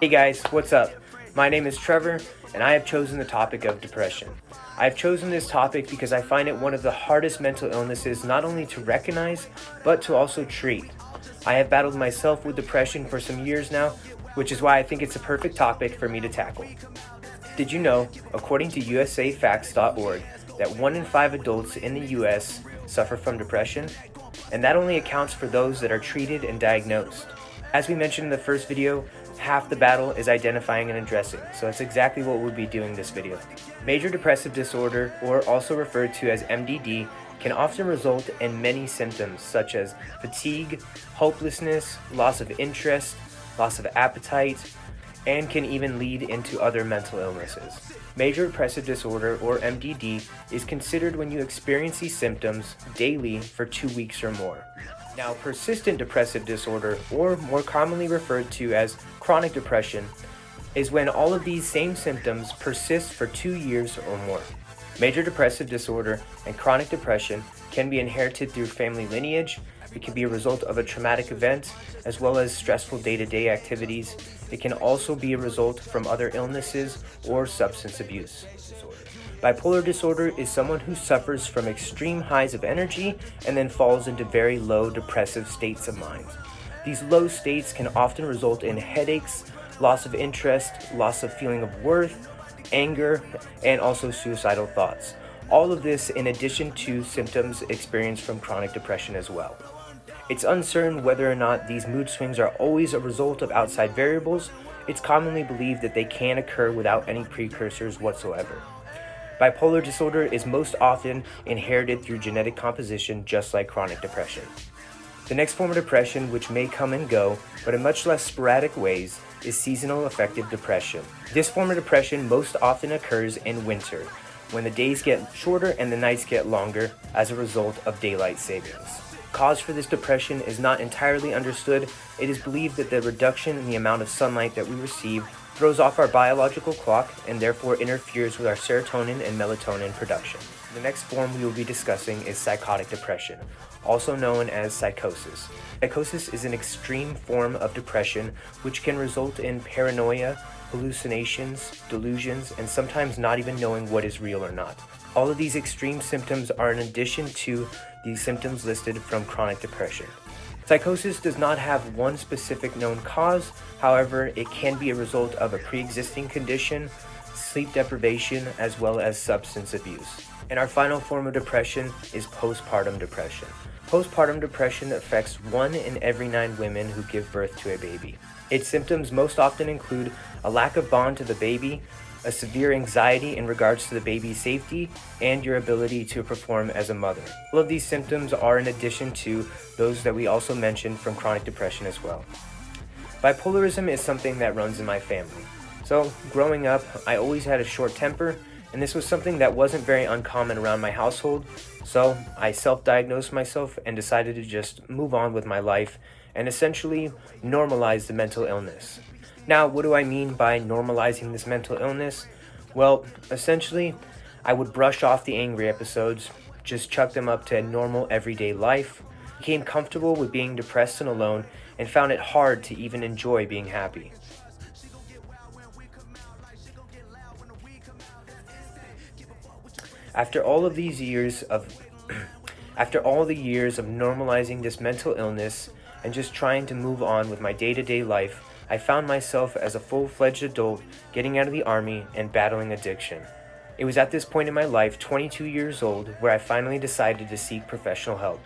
Hey guys, what's up? My name is Trevor, and I have chosen the topic of depression. I have chosen this topic because I find it one of the hardest mental illnesses not only to recognize, but to also treat. I have battled myself with depression for some years now, which is why I think it's a perfect topic for me to tackle. Did you know, according to usafacts.org, that 1 in 5 adults in the US suffer from depression? And that only accounts for those that are treated and diagnosed. As we mentioned in the first video, half the battle is identifying and addressing, so that's exactly what we'll be doing this video. Major depressive disorder, or also referred to as MDD, can often result in many symptoms such as fatigue, hopelessness, loss of interest, loss of appetite, and can even lead into other mental illnesses. Major depressive disorder, or MDD, is considered when you experience these symptoms daily for 2 weeks or more. Now, persistent depressive disorder, or more commonly referred to as chronic depression, is when all of these same symptoms persist for 2 years or more. Major depressive disorder and chronic depression can be inherited through family lineage. It can be a result of a traumatic event, as well as stressful day-to-day activities. It can also be a result from other illnesses or substance abuse. Bipolar disorder is someone who suffers from extreme highs of energy and then falls into very low depressive states of mind. These low states can often result in headaches, loss of interest, loss of feeling of worth, anger, and also suicidal thoughts. All of this in addition to symptoms experienced from chronic depression as well. It's uncertain whether or not these mood swings are always a result of outside variables. It's commonly believed that they can occur without any precursors whatsoever. Bipolar disorder is most often inherited through genetic composition, just like chronic depression. The next form of depression, which may come and go, but in much less sporadic ways, is seasonal affective depression. This form of depression most often occurs in winter, when the days get shorter and the nights get longer as a result of daylight savings. Cause for this depression is not entirely understood. It is believed that the reduction in the amount of sunlight that we receive throws off our biological clock and therefore interferes with our serotonin and melatonin production. The next form we will be discussing is psychotic depression, also known as psychosis. Psychosis is an extreme form of depression which can result in paranoia, hallucinations, delusions, and sometimes not even knowing what is real or not. All of these extreme symptoms are in addition to the symptoms listed from chronic depression. Psychosis does not have one specific known cause. However, it can be a result of a pre-existing condition, sleep deprivation, as well as substance abuse. And our final form of depression is postpartum depression. Postpartum depression affects 1 in every 9 women who give birth to a baby. Its symptoms most often include a lack of bond to the baby, a severe anxiety in regards to the baby's safety, and your ability to perform as a mother. All of these symptoms are in addition to those that we also mentioned from chronic depression as well. Bipolarism is something that runs in my family. So, growing up, I always had a short temper, and this was something that wasn't very uncommon around my household, so I self-diagnosed myself and decided to just move on with my life and essentially normalize the mental illness. Now, what do I mean by normalizing this mental illness? Well, essentially, I would brush off the angry episodes, just chuck them up to a normal everyday life, became comfortable with being depressed and alone, and found it hard to even enjoy being happy. After all the years of normalizing this mental illness and just trying to move on with my day-to-day life, I found myself as a full-fledged adult getting out of the army and battling addiction. It was at this point in my life, 22 years old, where I finally decided to seek professional help.